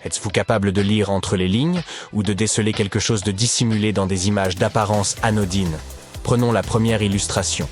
Êtes-vous capable de lire entre les lignes ou de déceler quelque chose de dissimulé dans des images d'apparence anodine? Prenons la première illustration.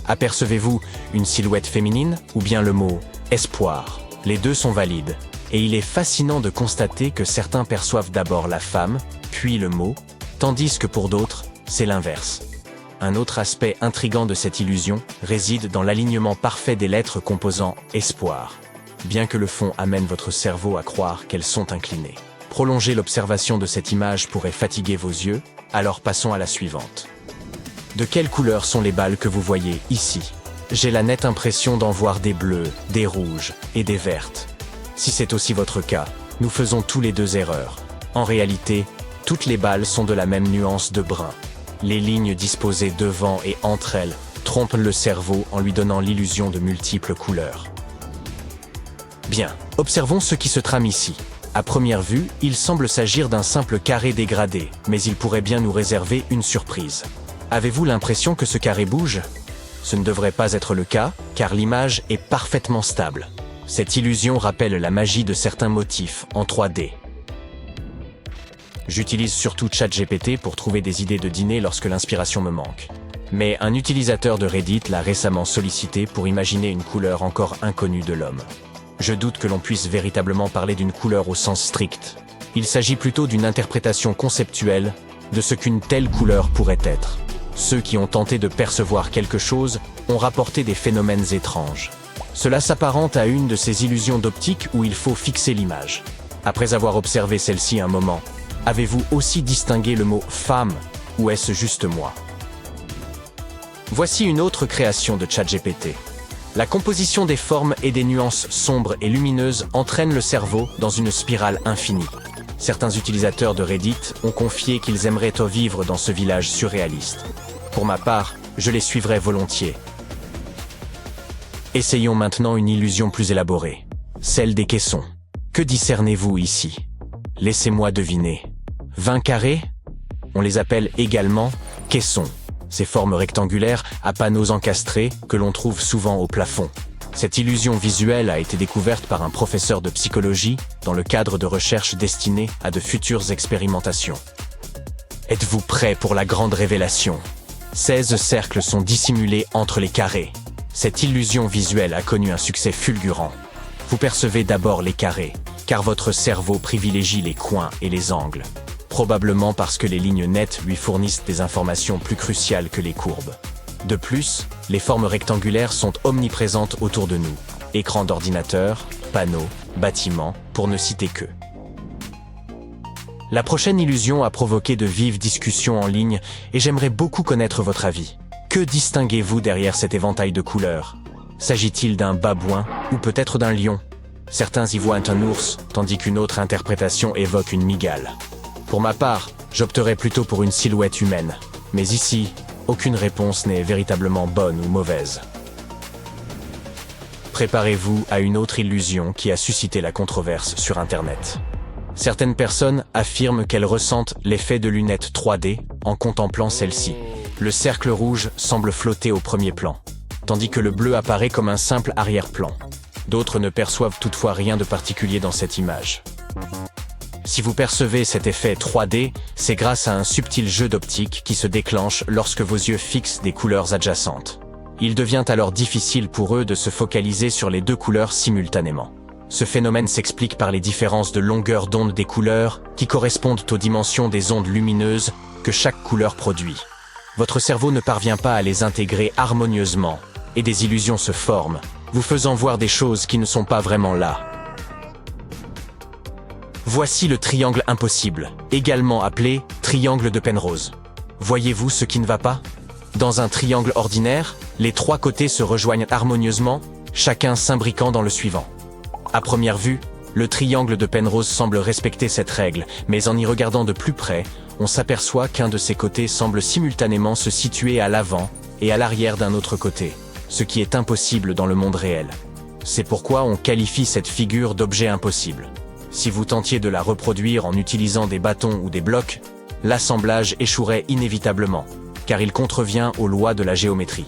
Apercevez-vous une silhouette féminine ou bien le mot « espoir ». Les deux sont valides. Et il est fascinant de constater que certains perçoivent d'abord la femme, puis le mot, tandis que pour d'autres, c'est l'inverse. Un autre aspect intrigant de cette illusion réside dans l'alignement parfait des lettres composant « espoir ». Bien que le fond amène votre cerveau à croire qu'elles sont inclinées. Prolonger l'observation de cette image pourrait fatiguer vos yeux, alors passons à la suivante. De quelle couleur sont les balles que vous voyez ici? J'ai la nette impression d'en voir des bleues, des rouges et des vertes. Si c'est aussi votre cas, nous faisons tous les deux erreur. En réalité, toutes les balles sont de la même nuance de brun. Les lignes disposées devant et entre elles trompent le cerveau en lui donnant l'illusion de multiples couleurs. Bien, observons ce qui se trame ici. À première vue, il semble s'agir d'un simple carré dégradé, mais il pourrait bien nous réserver une surprise. Avez-vous l'impression que ce carré bouge? Ce ne devrait pas être le cas, car l'image est parfaitement stable. Cette illusion rappelle la magie de certains motifs en 3D. J'utilise surtout ChatGPT pour trouver des idées de dîner lorsque l'inspiration me manque. Mais un utilisateur de Reddit l'a récemment sollicité pour imaginer une couleur encore inconnue de l'homme. Je doute que l'on puisse véritablement parler d'une couleur au sens strict. Il s'agit plutôt d'une interprétation conceptuelle de ce qu'une telle couleur pourrait être. Ceux qui ont tenté de percevoir quelque chose ont rapporté des phénomènes étranges. Cela s'apparente à une de ces illusions d'optique où il faut fixer l'image. Après avoir observé celle-ci un moment, avez-vous aussi distingué le mot « femme » ou est-ce juste moi? Voici une autre création de ChatGPT. La composition des formes et des nuances sombres et lumineuses entraîne le cerveau dans une spirale infinie. Certains utilisateurs de Reddit ont confié qu'ils aimeraient vivre dans ce village surréaliste. Pour ma part, je les suivrais volontiers. Essayons maintenant une illusion plus élaborée, celle des caissons. Que discernez-vous ici? Laissez-moi deviner. 20 carrés? On les appelle également caissons. Ces formes rectangulaires à panneaux encastrés que l'on trouve souvent au plafond. Cette illusion visuelle a été découverte par un professeur de psychologie dans le cadre de recherches destinées à de futures expérimentations. Êtes-vous prêts pour la grande révélation? 16 cercles sont dissimulés entre les carrés. Cette illusion visuelle a connu un succès fulgurant. Vous percevez d'abord les carrés, car votre cerveau privilégie les coins et les angles. Probablement parce que les lignes nettes lui fournissent des informations plus cruciales que les courbes. De plus, les formes rectangulaires sont omniprésentes autour de nous. Écrans d'ordinateur, panneaux, bâtiments, pour ne citer que. La prochaine illusion a provoqué de vives discussions en ligne et j'aimerais beaucoup connaître votre avis. Que distinguez-vous derrière cet éventail de couleurs? S'agit-il d'un babouin ou peut-être d'un lion? Certains y voient un ours, tandis qu'une autre interprétation évoque une mygale. Pour ma part, j'opterais plutôt pour une silhouette humaine. Mais ici, aucune réponse n'est véritablement bonne ou mauvaise. Préparez-vous à une autre illusion qui a suscité la controverse sur Internet. Certaines personnes affirment qu'elles ressentent l'effet de lunettes 3D en contemplant celle-ci. Le cercle rouge semble flotter au premier plan, tandis que le bleu apparaît comme un simple arrière-plan. D'autres ne perçoivent toutefois rien de particulier dans cette image. Si vous percevez cet effet 3D, c'est grâce à un subtil jeu d'optique qui se déclenche lorsque vos yeux fixent des couleurs adjacentes. Il devient alors difficile pour eux de se focaliser sur les deux couleurs simultanément. Ce phénomène s'explique par les différences de longueur d'onde des couleurs qui correspondent aux dimensions des ondes lumineuses que chaque couleur produit. Votre cerveau ne parvient pas à les intégrer harmonieusement et des illusions se forment, vous faisant voir des choses qui ne sont pas vraiment là. Voici le triangle impossible, également appelé triangle de Penrose. Voyez-vous ce qui ne va pas? Dans un triangle ordinaire, les trois côtés se rejoignent harmonieusement, chacun s'imbriquant dans le suivant. À première vue, le triangle de Penrose semble respecter cette règle, mais en y regardant de plus près, on s'aperçoit qu'un de ses côtés semble simultanément se situer à l'avant et à l'arrière d'un autre côté, ce qui est impossible dans le monde réel. C'est pourquoi on qualifie cette figure d'objet impossible. Si vous tentiez de la reproduire en utilisant des bâtons ou des blocs, l'assemblage échouerait inévitablement, car il contrevient aux lois de la géométrie.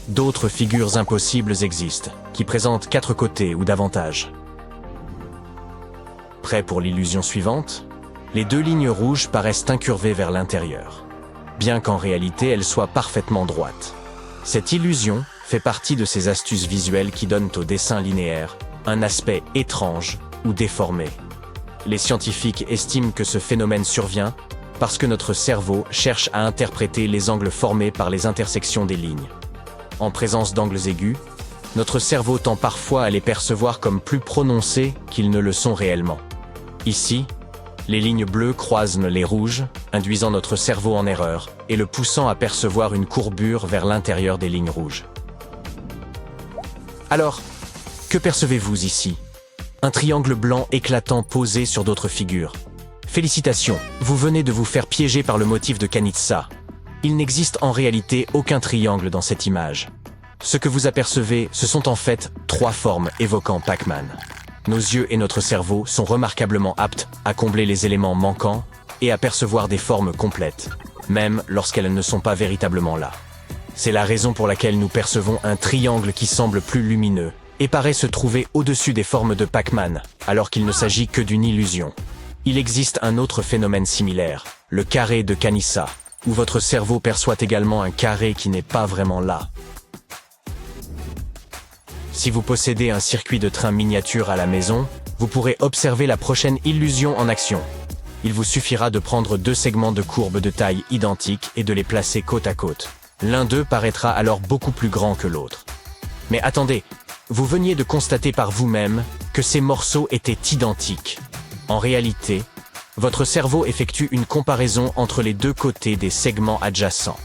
D'autres figures impossibles existent, qui présentent 4 côtés ou davantage. Prêt pour l'illusion suivante? Les deux lignes rouges paraissent incurvées vers l'intérieur, bien qu'en réalité elles soient parfaitement droites. Cette illusion fait partie de ces astuces visuelles qui donnent au dessin linéaire un aspect étrange ou déformé. Les scientifiques estiment que ce phénomène survient parce que notre cerveau cherche à interpréter les angles formés par les intersections des lignes. En présence d'angles aigus, notre cerveau tend parfois à les percevoir comme plus prononcés qu'ils ne le sont réellement. Ici, les lignes bleues croisent les rouges, induisant notre cerveau en erreur et le poussant à percevoir une courbure vers l'intérieur des lignes rouges. Alors, que percevez-vous ici? Un triangle blanc éclatant posé sur d'autres figures. Félicitations, vous venez de vous faire piéger par le motif de Kanitsa. Il n'existe en réalité aucun triangle dans cette image. Ce que vous apercevez, ce sont en fait trois formes évoquant Pac-Man. Nos yeux et notre cerveau sont remarquablement aptes à combler les éléments manquants et à percevoir des formes complètes, même lorsqu'elles ne sont pas véritablement là. C'est la raison pour laquelle nous percevons un triangle qui semble plus lumineux et paraît se trouver au-dessus des formes de Pac-Man, alors qu'il ne s'agit que d'une illusion. Il existe un autre phénomène similaire, le carré de Kanissa, où votre cerveau perçoit également un carré qui n'est pas vraiment là. Si vous possédez un circuit de train miniature à la maison, vous pourrez observer la prochaine illusion en action. Il vous suffira de prendre deux segments de courbe de taille identique et de les placer côte à côte. L'un d'eux paraîtra alors beaucoup plus grand que l'autre. Mais attendez, vous veniez de constater par vous-même que ces morceaux étaient identiques. En réalité, votre cerveau effectue une comparaison entre les deux côtés des segments adjacents.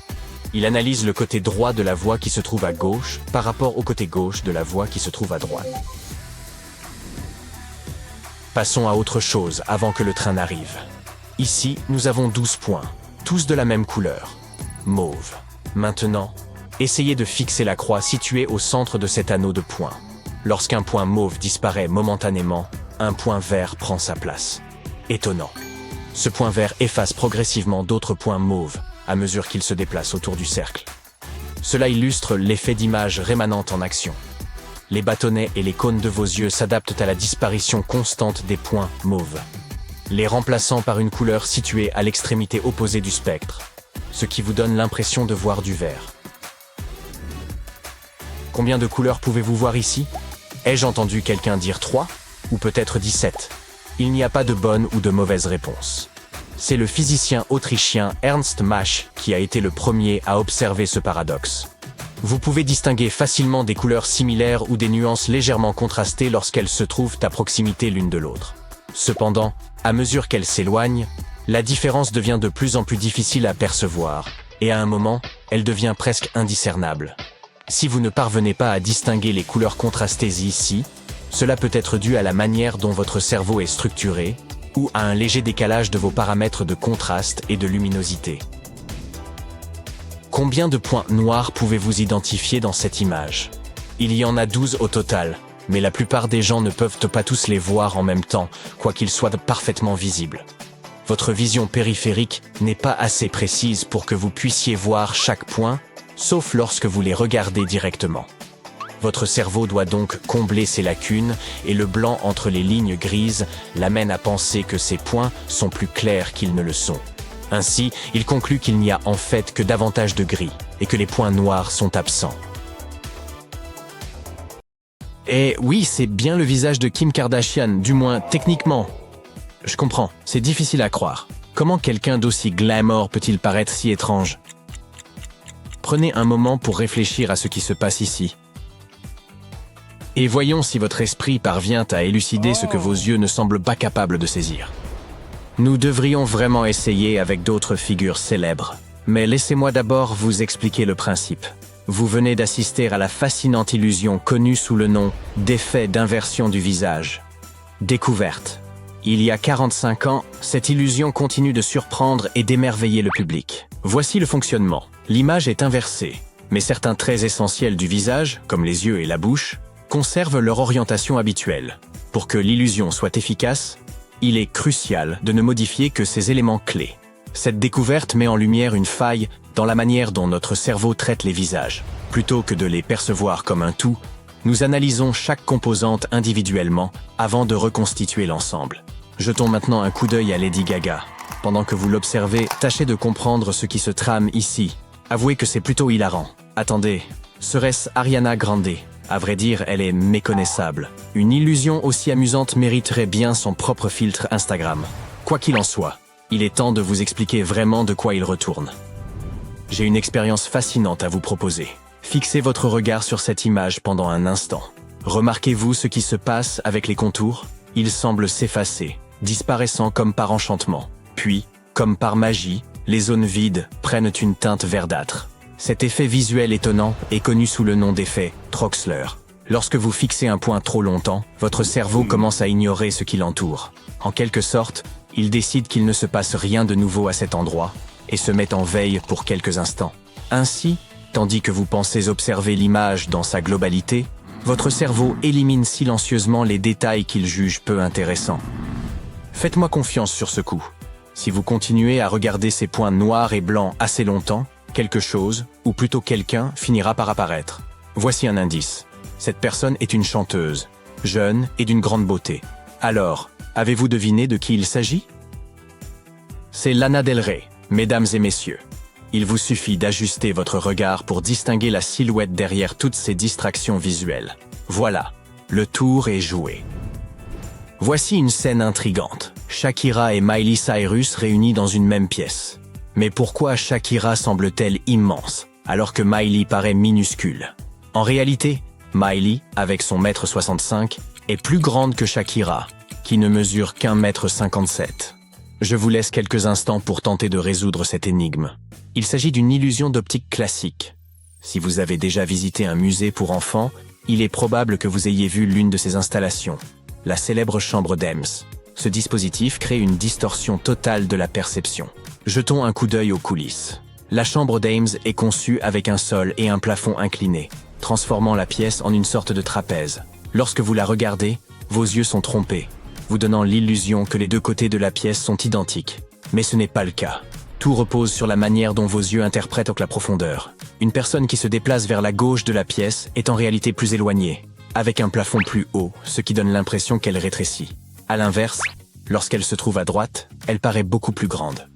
Il analyse le côté droit de la voie qui se trouve à gauche par rapport au côté gauche de la voie qui se trouve à droite. Passons à autre chose avant que le train n'arrive. Ici, nous avons 12 points, tous de la même couleur, mauve. Maintenant, essayez de fixer la croix située au centre de cet anneau de points. Lorsqu'un point mauve disparaît momentanément, un point vert prend sa place. Étonnant. Ce point vert efface progressivement d'autres points mauves à mesure qu'il se déplace autour du cercle. Cela illustre l'effet d'image rémanente en action. Les bâtonnets et les cônes de vos yeux s'adaptent à la disparition constante des points mauves, les remplaçant par une couleur située à l'extrémité opposée du spectre, ce qui vous donne l'impression de voir du vert. Combien de couleurs pouvez-vous voir ici? Ai-je entendu quelqu'un dire 3 ou peut-être 17? Il n'y a pas de bonne ou de mauvaise réponse. C'est le physicien autrichien Ernst Mach qui a été le premier à observer ce paradoxe. Vous pouvez distinguer facilement des couleurs similaires ou des nuances légèrement contrastées lorsqu'elles se trouvent à proximité l'une de l'autre. Cependant, à mesure qu'elles s'éloignent, la différence devient de plus en plus difficile à percevoir, et à un moment, elle devient presque indiscernable. Si vous ne parvenez pas à distinguer les couleurs contrastées ici, cela peut être dû à la manière dont votre cerveau est structuré, ou à un léger décalage de vos paramètres de contraste et de luminosité. Combien de points noirs pouvez-vous identifier dans cette image? Il y en a 12 au total, mais la plupart des gens ne peuvent pas tous les voir en même temps, quoiqu'ils soient parfaitement visibles. Votre vision périphérique n'est pas assez précise pour que vous puissiez voir chaque point, sauf lorsque vous les regardez directement. Votre cerveau doit donc combler ces lacunes et le blanc entre les lignes grises l'amène à penser que ces points sont plus clairs qu'ils ne le sont. Ainsi, il conclut qu'il n'y a en fait que davantage de gris et que les points noirs sont absents. Et oui, c'est bien le visage de Kim Kardashian, du moins techniquement. Je comprends, c'est difficile à croire. Comment quelqu'un d'aussi glamour peut-il paraître si étrange? Prenez un moment pour réfléchir à ce qui se passe ici. Et voyons si votre esprit parvient à élucider ce que vos yeux ne semblent pas capables de saisir. Nous devrions vraiment essayer avec d'autres figures célèbres. Mais laissez-moi d'abord vous expliquer le principe. Vous venez d'assister à la fascinante illusion connue sous le nom d'effet d'inversion du visage. Découverte. Il y a 45 ans, cette illusion continue de surprendre et d'émerveiller le public. Voici le fonctionnement. L'image est inversée, mais certains traits essentiels du visage, comme les yeux et la bouche, conservent leur orientation habituelle. Pour que l'illusion soit efficace, il est crucial de ne modifier que ces éléments clés. Cette découverte met en lumière une faille dans la manière dont notre cerveau traite les visages. Plutôt que de les percevoir comme un tout, nous analysons chaque composante individuellement avant de reconstituer l'ensemble. Jetons maintenant un coup d'œil à Lady Gaga. Pendant que vous l'observez, tâchez de comprendre ce qui se trame ici. Avouez que c'est plutôt hilarant. Attendez, serait-ce Ariana Grande? À vrai dire, elle est méconnaissable. Une illusion aussi amusante mériterait bien son propre filtre Instagram. Quoi qu'il en soit, il est temps de vous expliquer vraiment de quoi il retourne. J'ai une expérience fascinante à vous proposer. Fixez votre regard sur cette image pendant un instant. Remarquez-vous ce qui se passe avec les contours? Ils semblent s'effacer, disparaissant comme par enchantement. Puis, comme par magie, les zones vides prennent une teinte verdâtre. Cet effet visuel étonnant est connu sous le nom d'effet Troxler. Lorsque vous fixez un point trop longtemps, votre cerveau commence à ignorer ce qui l'entoure. En quelque sorte, il décide qu'il ne se passe rien de nouveau à cet endroit et se met en veille pour quelques instants. Ainsi, tandis que vous pensez observer l'image dans sa globalité, votre cerveau élimine silencieusement les détails qu'il juge peu intéressants. Faites-moi confiance sur ce coup. Si vous continuez à regarder ces points noirs et blancs assez longtemps, quelque chose, ou plutôt quelqu'un, finira par apparaître. Voici un indice. Cette personne est une chanteuse, jeune et d'une grande beauté. Alors, avez-vous deviné de qui il s'agit? C'est Lana Del Rey, mesdames et messieurs. Il vous suffit d'ajuster votre regard pour distinguer la silhouette derrière toutes ces distractions visuelles. Voilà, le tour est joué. Voici une scène intrigante. Shakira et Miley Cyrus réunis dans une même pièce. Mais pourquoi Shakira semble-t-elle immense, alors que Miley paraît minuscule? En réalité, Miley, avec son 1,65 m, est plus grande que Shakira, qui ne mesure qu'1,57 m. Je vous laisse quelques instants pour tenter de résoudre cette énigme. Il s'agit d'une illusion d'optique classique. Si vous avez déjà visité un musée pour enfants, il est probable que vous ayez vu l'une de ces installations, la célèbre chambre d'Ems. Ce dispositif crée une distorsion totale de la perception. Jetons un coup d'œil aux coulisses. La chambre d'Ames est conçue avec un sol et un plafond inclinés, transformant la pièce en une sorte de trapèze. Lorsque vous la regardez, vos yeux sont trompés, vous donnant l'illusion que les deux côtés de la pièce sont identiques. Mais ce n'est pas le cas. Tout repose sur la manière dont vos yeux interprètent la profondeur. Une personne qui se déplace vers la gauche de la pièce est en réalité plus éloignée, avec un plafond plus haut, ce qui donne l'impression qu'elle rétrécit. À l'inverse, lorsqu'elle se trouve à droite, elle paraît beaucoup plus grande.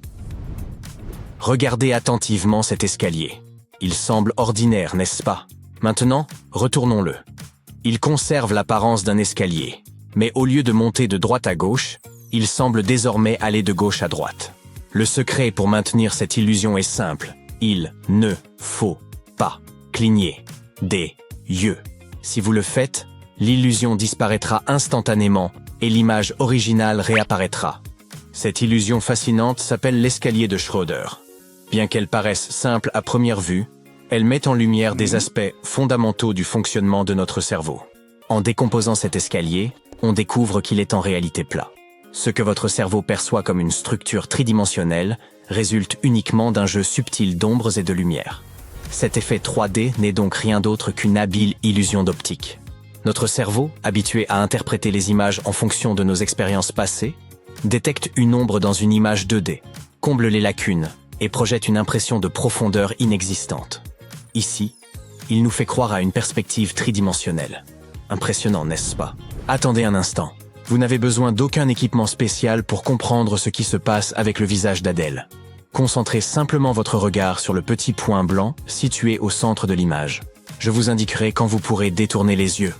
Regardez attentivement cet escalier. Il semble ordinaire, n'est-ce pas? Maintenant, retournons-le. Il conserve l'apparence d'un escalier, mais au lieu de monter de droite à gauche, il semble désormais aller de gauche à droite. Le secret pour maintenir cette illusion est simple. Il ne faut pas cligner des yeux. Si vous le faites, l'illusion disparaîtra instantanément et l'image originale réapparaîtra. Cette illusion fascinante s'appelle l'escalier de Schröder. Bien qu'elle paraisse simple à première vue, elle met en lumière des aspects fondamentaux du fonctionnement de notre cerveau. En décomposant cet escalier, on découvre qu'il est en réalité plat. Ce que votre cerveau perçoit comme une structure tridimensionnelle résulte uniquement d'un jeu subtil d'ombres et de lumière. Cet effet 3D n'est donc rien d'autre qu'une habile illusion d'optique. Notre cerveau, habitué à interpréter les images en fonction de nos expériences passées, détecte une ombre dans une image 2D, comble les lacunes et projette une impression de profondeur inexistante. Ici, il nous fait croire à une perspective tridimensionnelle. Impressionnant, n'est-ce pas? Attendez un instant. Vous n'avez besoin d'aucun équipement spécial pour comprendre ce qui se passe avec le visage d'Adèle. Concentrez simplement votre regard sur le petit point blanc situé au centre de l'image. Je vous indiquerai quand vous pourrez détourner les yeux.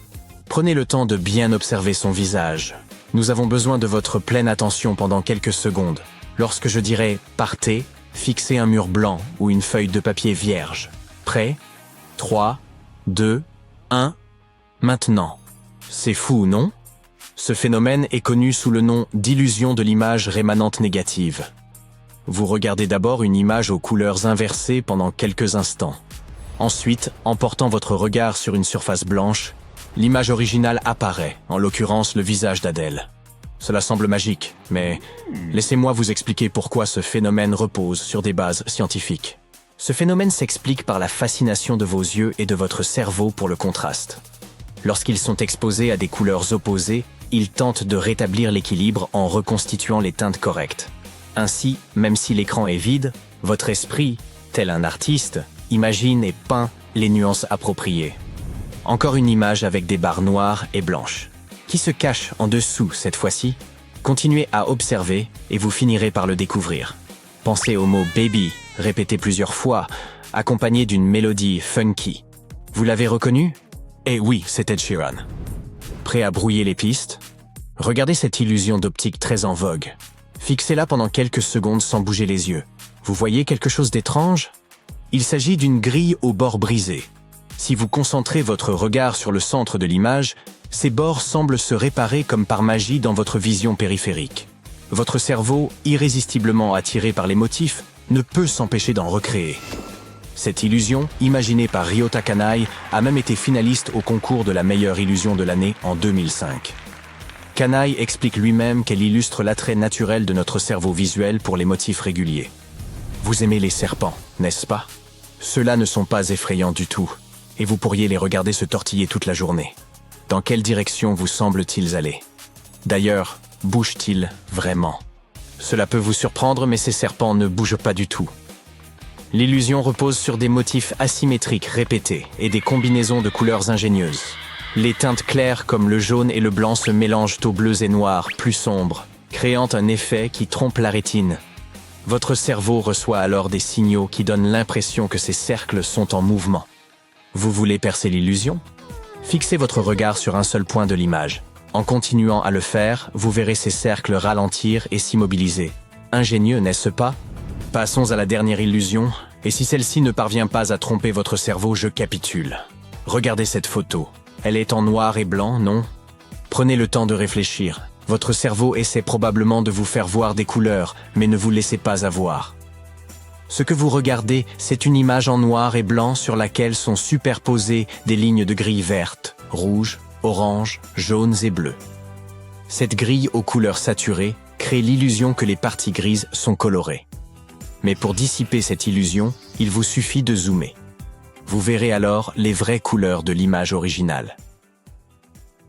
Prenez le temps de bien observer son visage. Nous avons besoin de votre pleine attention pendant quelques secondes. Lorsque je dirai « partez », fixez un mur blanc ou une feuille de papier vierge. Prêt? 3, 2, 1. Maintenant. C'est fou, non? Ce phénomène est connu sous le nom d'illusion de l'image rémanente négative. Vous regardez d'abord une image aux couleurs inversées pendant quelques instants. Ensuite, en portant votre regard sur une surface blanche, l'image originale apparaît, en l'occurrence le visage d'Adèle. Cela semble magique, mais laissez-moi vous expliquer pourquoi ce phénomène repose sur des bases scientifiques. Ce phénomène s'explique par la fascination de vos yeux et de votre cerveau pour le contraste. Lorsqu'ils sont exposés à des couleurs opposées, ils tentent de rétablir l'équilibre en reconstituant les teintes correctes. Ainsi, même si l'écran est vide, votre esprit, tel un artiste, imagine et peint les nuances appropriées. Encore une image avec des barres noires et blanches. Qui se cache en dessous cette fois-ci? Continuez à observer et vous finirez par le découvrir. Pensez au mot « baby » répété plusieurs fois, accompagné d'une mélodie funky. Vous l'avez reconnu? Eh oui, c'est Ed Sheeran. Prêt à brouiller les pistes? Regardez cette illusion d'optique très en vogue. Fixez-la pendant quelques secondes sans bouger les yeux. Vous voyez quelque chose d'étrange? Il s'agit d'une grille aux bords brisés. Si vous concentrez votre regard sur le centre de l'image, ces bords semblent se réparer comme par magie dans votre vision périphérique. Votre cerveau, irrésistiblement attiré par les motifs, ne peut s'empêcher d'en recréer. Cette illusion, imaginée par Ryota Kanai, a même été finaliste au concours de la meilleure illusion de l'année en 2005. Kanai explique lui-même qu'elle illustre l'attrait naturel de notre cerveau visuel pour les motifs réguliers. Vous aimez les serpents, n'est-ce pas? Ceux-là ne sont pas effrayants du tout, et vous pourriez les regarder se tortiller toute la journée. Dans quelle direction vous semblent-ils aller? D'ailleurs, bougent-ils vraiment? Cela peut vous surprendre, mais ces serpents ne bougent pas du tout. L'illusion repose sur des motifs asymétriques répétés et des combinaisons de couleurs ingénieuses. Les teintes claires comme le jaune et le blanc se mélangent aux bleus et noirs plus sombres, créant un effet qui trompe la rétine. Votre cerveau reçoit alors des signaux qui donnent l'impression que ces cercles sont en mouvement. Vous voulez percer l'illusion? Fixez votre regard sur un seul point de l'image. En continuant à le faire, vous verrez ces cercles ralentir et s'immobiliser. Ingénieux, n'est-ce pas? Passons à la dernière illusion, et si celle-ci ne parvient pas à tromper votre cerveau, je capitule. Regardez cette photo. Elle est en noir et blanc, non? Prenez le temps de réfléchir. Votre cerveau essaie probablement de vous faire voir des couleurs, mais ne vous laissez pas avoir. Ce que vous regardez, c'est une image en noir et blanc sur laquelle sont superposées des lignes de grille vertes, rouges, oranges, jaunes et bleues. Cette grille aux couleurs saturées crée l'illusion que les parties grises sont colorées. Mais pour dissiper cette illusion, il vous suffit de zoomer. Vous verrez alors les vraies couleurs de l'image originale.